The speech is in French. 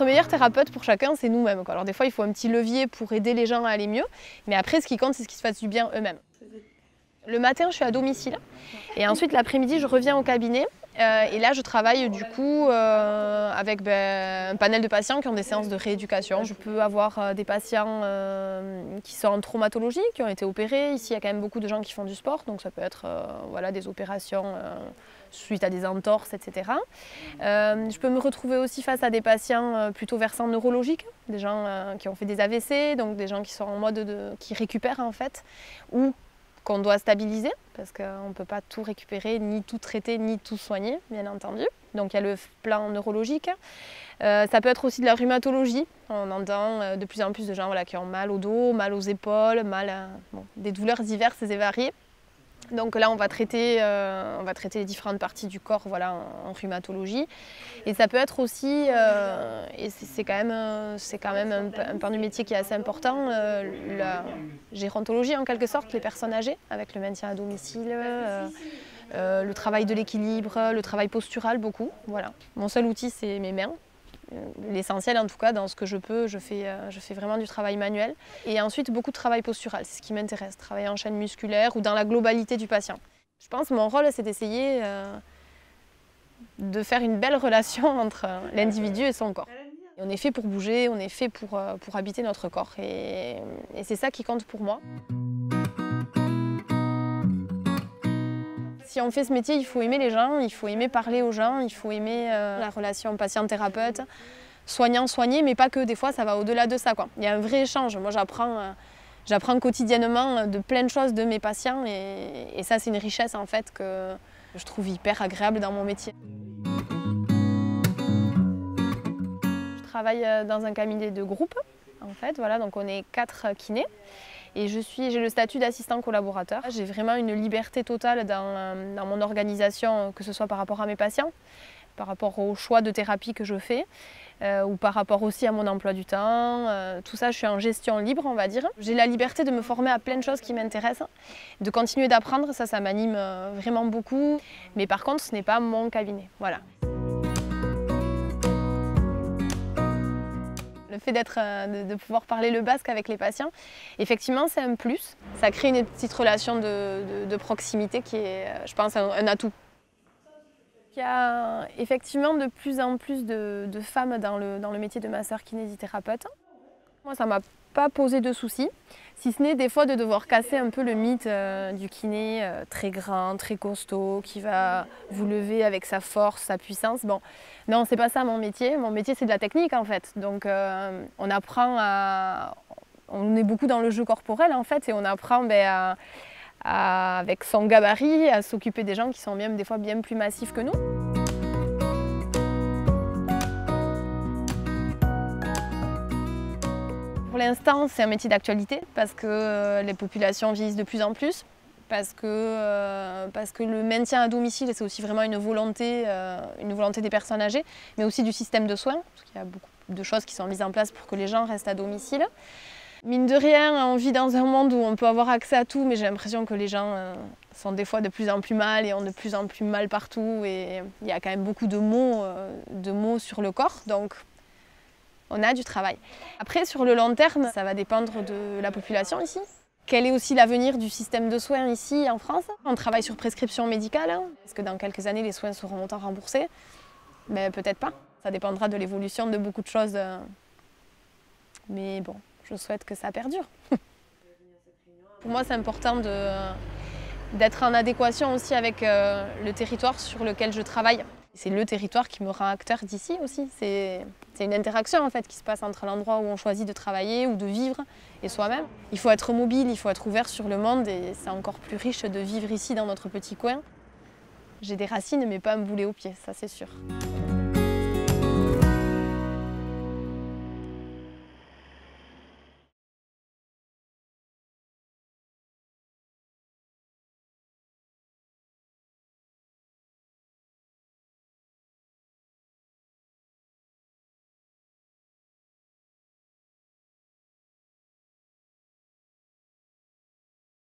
Notre meilleur thérapeute pour chacun, c'est nous-mêmes. Alors des fois, il faut un petit levier pour aider les gens à aller mieux, mais après, ce qui compte, c'est ce qu'ils se fassent du bien eux-mêmes. Le matin, je suis à domicile et ensuite l'après-midi, je reviens au cabinet. Et là, je travaille du coup avec un panel de patients qui ont des séances de rééducation. Je peux avoir des patients qui sont en traumatologie, qui ont été opérés. Ici, il y a quand même beaucoup de gens qui font du sport, donc ça peut être voilà, des opérations suite à des entorses, etc. Je peux me retrouver aussi face à des patients plutôt versant neurologique, des gens qui ont fait des AVC, donc des gens qui sont en mode qui récupèrent en fait, ou qu'on doit stabiliser, parce qu'on ne peut pas tout récupérer, ni tout traiter, ni tout soigner, bien entendu. Donc il y a le plan neurologique. Ça peut être aussi de la rhumatologie. On entend de plus en plus de gens voilà, qui ont mal au dos, mal aux épaules, des douleurs diverses et variées. Donc là, on va traiter les différentes parties du corps voilà, en rhumatologie. Et ça peut être aussi, et c'est quand même un pan du métier qui est assez important, la gérontologie en quelque sorte, les personnes âgées, avec le maintien à domicile, le travail de l'équilibre, le travail postural beaucoup. Voilà. Mon seul outil, c'est mes mains. L'essentiel en tout cas dans ce que je peux, je fais vraiment du travail manuel et ensuite beaucoup de travail postural, c'est ce qui m'intéresse, travailler en chaîne musculaire ou dans la globalité du patient. Je pense que mon rôle c'est d'essayer de faire une belle relation entre l'individu et son corps. Et on est fait pour bouger, on est fait pour habiter notre corps et c'est ça qui compte pour moi. Si on fait ce métier, il faut aimer les gens, il faut aimer parler aux gens, il faut aimer la relation patient-thérapeute, soignant-soigné, mais pas que, des fois ça va au-delà de ça, quoi. Il y a un vrai échange, moi j'apprends quotidiennement de plein de choses de mes patients et ça c'est une richesse en fait que je trouve hyper agréable dans mon métier. Je travaille dans un cabinet de groupe, en fait, voilà, donc on est 4 kinés. Et j'ai le statut d'assistant collaborateur. J'ai vraiment une liberté totale dans mon organisation, que ce soit par rapport à mes patients, par rapport au choix de thérapie que je fais, ou par rapport aussi à mon emploi du temps. Tout ça, je suis en gestion libre, on va dire. J'ai la liberté de me former à plein de choses qui m'intéressent, de continuer d'apprendre, ça m'anime vraiment beaucoup. Mais par contre, ce n'est pas mon cabinet. Voilà. Le fait de pouvoir parler le basque avec les patients, effectivement, c'est un plus. Ça crée une petite relation de proximité qui est, je pense, un atout. Il y a effectivement de plus en plus de femmes dans le métier de masseur kinésithérapeute. Moi, ça ne m'a pas posé de soucis, si ce n'est des fois de devoir casser un peu le mythe du kiné très grand, très costaud, qui va vous lever avec sa force, sa puissance. Bon, non, c'est pas ça mon métier. Mon métier, c'est de la technique en fait. Donc, on apprend on est beaucoup dans le jeu corporel en fait, et on apprend avec son gabarit à s'occuper des gens qui sont même des fois bien plus massifs que nous. Pour l'instant, c'est un métier d'actualité parce que les populations vieillissent de plus en plus, parce que le maintien à domicile, c'est aussi vraiment une volonté des personnes âgées, mais aussi du système de soins, parce qu'il y a beaucoup de choses qui sont mises en place pour que les gens restent à domicile. Mine de rien, on vit dans un monde où on peut avoir accès à tout, mais j'ai l'impression que les gens sont des fois de plus en plus mal et ont de plus en plus mal partout, et il y a quand même beaucoup de mots sur le corps. Donc, on a du travail. Après, sur le long terme, ça va dépendre de la population ici. Quel est aussi l'avenir du système de soins ici en France? On travaille sur prescription médicale. Est-ce que dans quelques années, les soins seront autant remboursés? Ben, peut-être pas. Ça dépendra de l'évolution de beaucoup de choses. Mais bon, je souhaite que ça perdure. Pour moi, c'est important d'être en adéquation aussi avec le territoire sur lequel je travaille. C'est le territoire qui me rend acteur d'ici aussi. C'est une interaction en fait qui se passe entre l'endroit où on choisit de travailler ou de vivre et soi-même. Il faut être mobile, il faut être ouvert sur le monde et c'est encore plus riche de vivre ici dans notre petit coin. J'ai des racines mais pas un boulet au pied, ça c'est sûr.